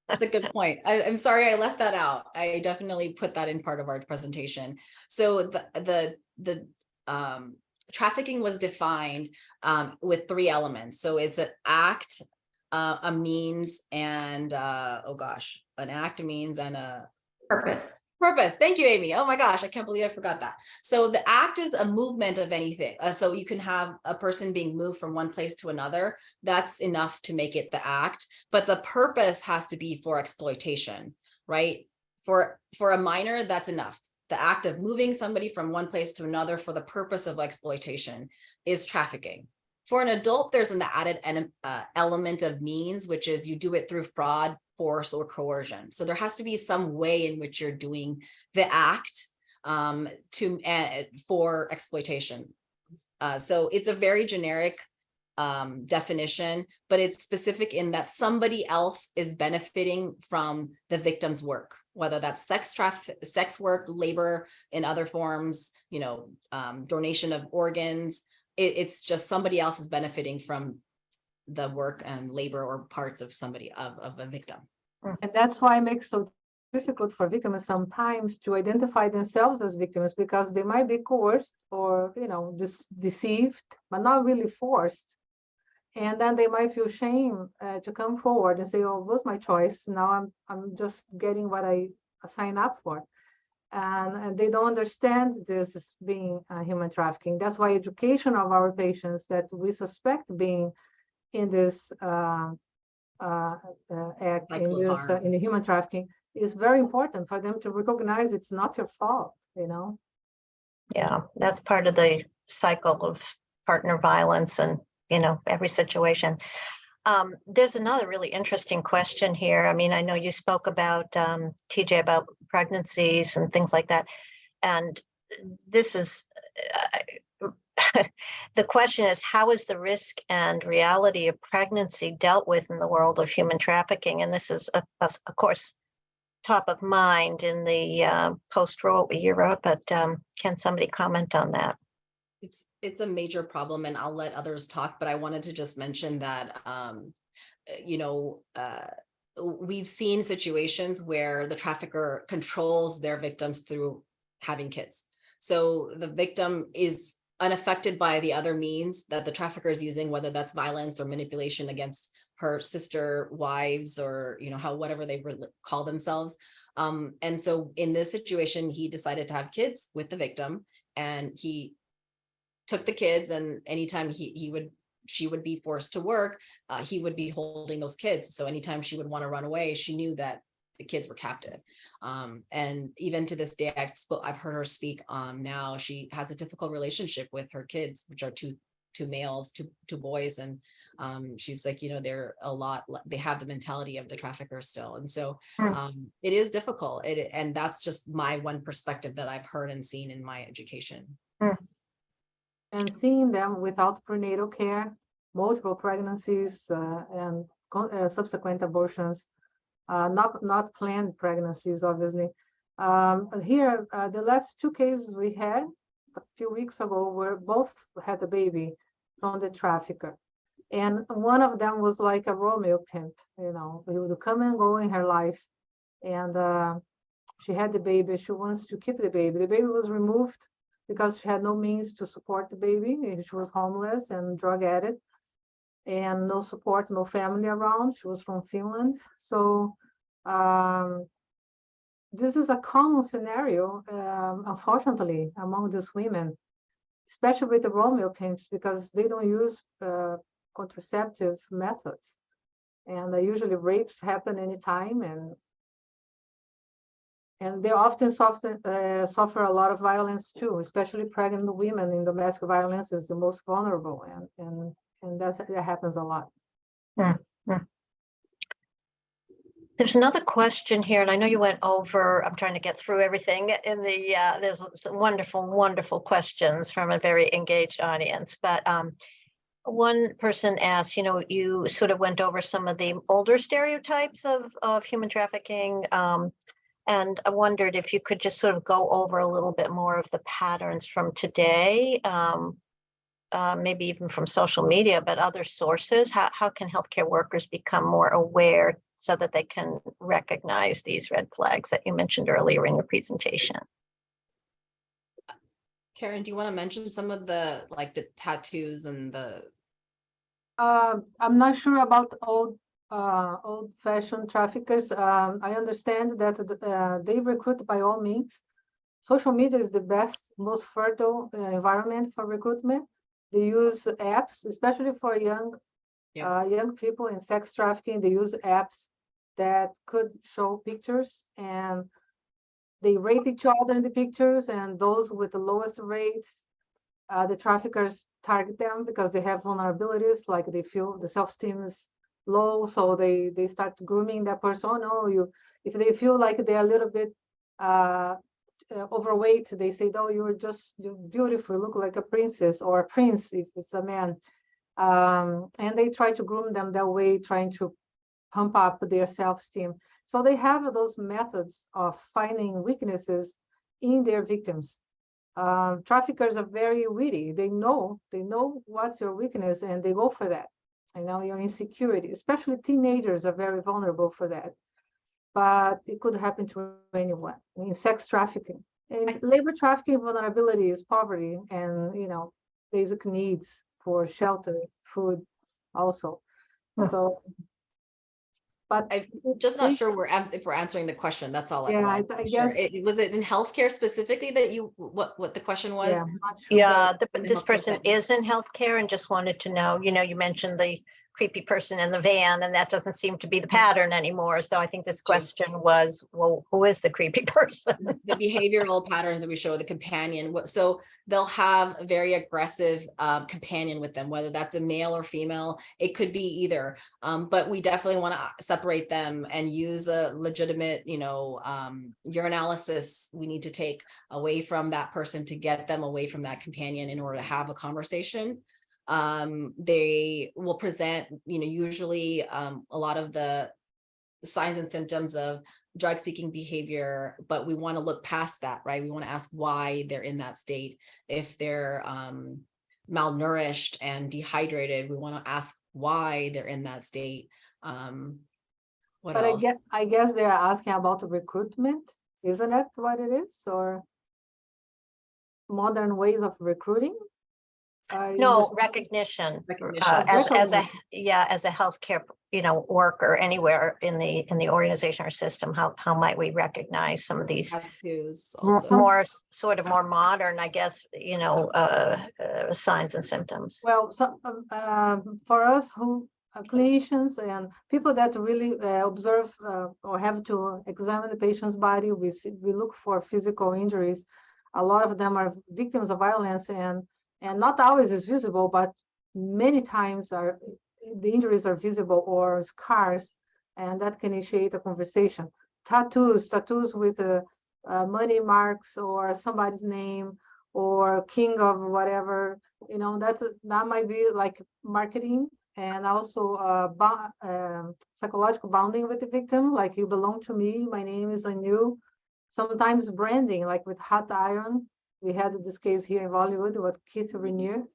That's a good point. I'm sorry I left that out. I definitely put that in part of our presentation. So the trafficking was defined with 3 elements. So it's an act, a means, and an act, a means, and a Purpose. Thank you, Amy. Oh my gosh, I can't believe I forgot that. So the act is a movement of anything. So you can have a person being moved from one place to another. That's enough to make it the act. But the purpose has to be for exploitation, right? For a minor, that's enough. The act of moving somebody from one place to another for the purpose of exploitation is trafficking. For an adult, there's an added element of means, which is you do it through fraud, force, or coercion. So there has to be some way in which you're doing the act for exploitation. So it's a very generic definition, but it's specific in that somebody else is benefiting from the victim's work. whether that's sex work, labor in other forms, donation of organs. It's just somebody else is benefiting from the work and labor or parts of of a victim. And that's why it makes so difficult for victims sometimes to identify themselves as victims, because they might be coerced or deceived, but not really forced. And then they might feel shame to come forward and say, "Oh, it was my choice. Now I'm just getting what I signed up for," and they don't understand this as being human trafficking. That's why education of our patients that we suspect being in this act, in the human trafficking, is very important for them to recognize it's not your fault. Yeah, that's part of the cycle of partner violence and every situation. There's another really interesting question here. I mean, I know you spoke about TJ about pregnancies and things like that, and this is the question is, how is the risk and reality of pregnancy dealt with in the world of human trafficking? And this is of course top of mind in the post-Roe era, but can somebody comment on that? It's a major problem, and I'll let others talk, but I wanted to just mention that, we've seen situations where the trafficker controls their victims through having kids. So the victim is unaffected by the other means that the trafficker is using, whether that's violence or manipulation against her sister wives or, whatever they call themselves. And so in this situation, he decided to have kids with the victim, and he took the kids, and anytime she would be forced to work, he would be holding those kids. So anytime she would want to run away, she knew that the kids were captive. And even to this day, I've heard her speak. Now she has a difficult relationship with her kids, which are two males, two boys, and she's like, they're they have the mentality of the trafficker still, and so it is difficult. And that's just my one perspective that I've heard and seen in my education. And seeing them without prenatal care, multiple pregnancies and subsequent abortions, not planned pregnancies, obviously. Here, the last two cases we had a few weeks ago were both had a baby from the trafficker. And one of them was like a Romeo pimp, he would come and go in her life. And she had the baby, she wants to keep the baby. The baby was removed because she had no means to support the baby. She was homeless and drug addict, and no support, no family around. She was from Finland. So this is a common scenario, unfortunately, among these women, especially with the Romeo pimps, because they don't use contraceptive methods. And usually rapes happen anytime, and they often suffer a lot of violence too, especially pregnant women in domestic violence is the most vulnerable, and that happens a lot. There's another question here, and I know you went over, I'm trying to get through everything in the, there's some wonderful questions from a very engaged audience, but one person asked, you sort of went over some of the older stereotypes of human trafficking, and I wondered if you could just sort of go over a little bit more of the patterns from today, maybe even from social media, but other sources. How can healthcare workers become more aware so that they can recognize these red flags that you mentioned earlier in your presentation? Karen, do you want to mention some of the tattoos and the? I'm not sure about old-fashioned traffickers. I understand that they recruit by all means. Social media is the best, most fertile environment for recruitment. They use apps, especially for young people in sex trafficking. They use apps that could show pictures, and they rate each other in the pictures, and those with the lowest rates, the traffickers target them because they have vulnerabilities, like they feel the self-esteem is low, so they start grooming that person. Oh, no, if they feel like they're a little bit overweight, they say, "Oh, you're beautiful, you look like a princess," or a prince if it's a man. And they try to groom them that way, trying to pump up their self-esteem. So they have those methods of finding weaknesses in their victims. Traffickers are very witty. They know what's your weakness, and they go for that. I know your insecurity, especially teenagers are very vulnerable for that. But it could happen to anyone. I mean, sex trafficking and labor trafficking vulnerability is poverty and, basic needs for shelter, food also. So, but I'm just not sure if we're answering the question. That's all. Yeah, I guess. Was it in healthcare specifically that what the question was? Yeah, I'm not sure. Yeah, In the this healthcare person setting. is in healthcare and just wanted to know, you mentioned the creepy person in the van, and that doesn't seem to be the pattern anymore. So I think this question was, well, who is the creepy person? The behavioral patterns that we show, the companion. So they'll have a very aggressive companion with them, whether that's a male or female. It could be either, but we definitely want to separate them and use a legitimate, urinalysis we need to take away from that person to get them away from that companion in order to have a conversation. They will present, usually a lot of the signs and symptoms of drug-seeking behavior, but we want to look past that, right? We want to ask why they're in that state. If they're malnourished and dehydrated, we want to ask why they're in that state. What But else? I guess they're asking about recruitment, isn't that what it is? Or modern ways of recruiting? No, recognition. Recognition. As a healthcare, worker anywhere in the organization or system, how might we recognize some of these Tattoos also. more modern, I guess, signs and symptoms? Well, for us who are clinicians and people that really observe or have to examine the patient's body, we look for physical injuries. A lot of them are victims of violence, and not always is visible, but many times the injuries are visible or scars, and that can initiate a conversation. Tattoos with money marks or somebody's name or king of whatever, that might be like marketing, and also psychological bonding with the victim, like you belong to me, my name is on you. Sometimes branding, like with hot iron. We had this case here in Hollywood with Keith Raniere.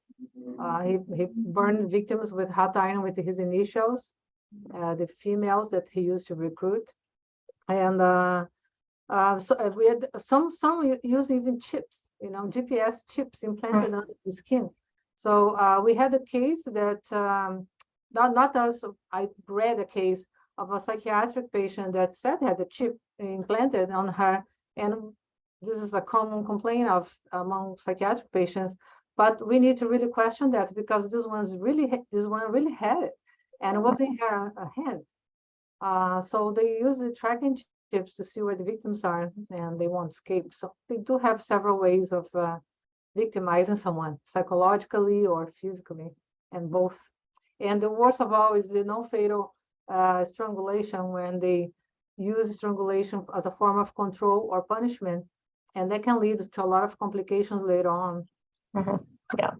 He burned victims with hot iron with his initials, the females that he used to recruit. And so we had some use even chips, GPS chips implanted under the skin. So we had a case that, not us, I read a case of a psychiatric patient that said had a chip implanted on her, and this is a common complaint among psychiatric patients, but we need to really question that, because this one really had it, and it was in her hand. So they use the tracking chips to see where the victims are, and they won't escape. So they do have several ways of victimizing someone, psychologically or physically, and both. And the worst of all is the non-fatal strangulation, when they use strangulation as a form of control or punishment, and that can lead to a lot of complications later on. Mm-hmm. Yeah.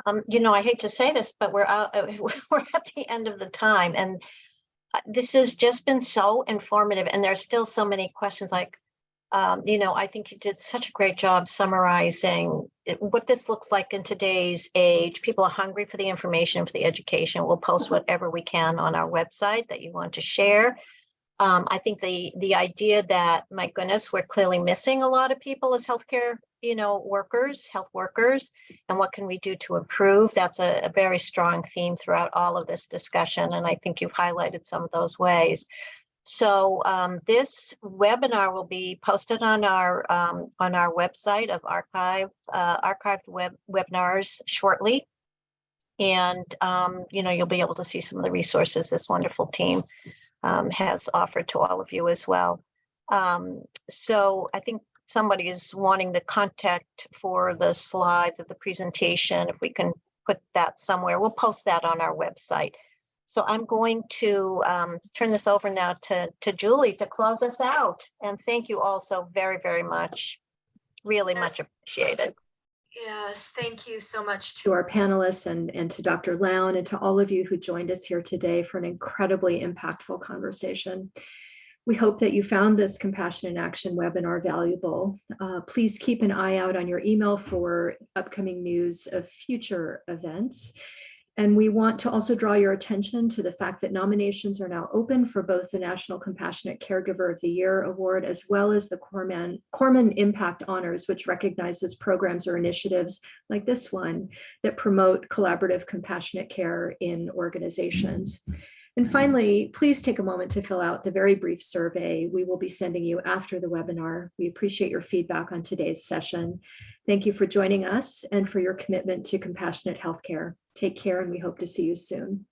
I hate to say this, but we're at the end of the time, and this has just been so informative, and there's still so many questions. Like, I think you did such a great job summarizing what this looks like in today's age. People are hungry for the information, for the education. We'll post whatever we can on our website that you want to share. I think the idea that, my goodness, we're clearly missing a lot of people as healthcare, health workers, and what can we do to improve? That's a very strong theme throughout all of this discussion, and I think you've highlighted some of those ways. So this webinar will be posted on our website of archived webinars shortly, and you'll be able to see some of the resources this wonderful team has offered to all of you as well. So I think somebody is wanting the contact for the slides of the presentation. If we can put that somewhere, we'll post that on our website. So I'm going to turn this over now to Julie to close us out. And thank you all so very, very much. Really much appreciated. Yes, thank you so much to our panelists and to Dr. Lown and to all of you who joined us here today for an incredibly impactful conversation. We hope that you found this Compassion in Action webinar valuable. Please keep an eye out on your email for upcoming news of future events. And we want to also draw your attention to the fact that nominations are now open for both the National Compassionate Caregiver of the Year Award, as well as the Corman IMPACT Honors, which recognizes programs or initiatives like this one that promote collaborative compassionate care in organizations. And finally, please take a moment to fill out the very brief survey we will be sending you after the webinar. We appreciate your feedback on today's session. Thank you for joining us and for your commitment to compassionate healthcare. Take care, and we hope to see you soon.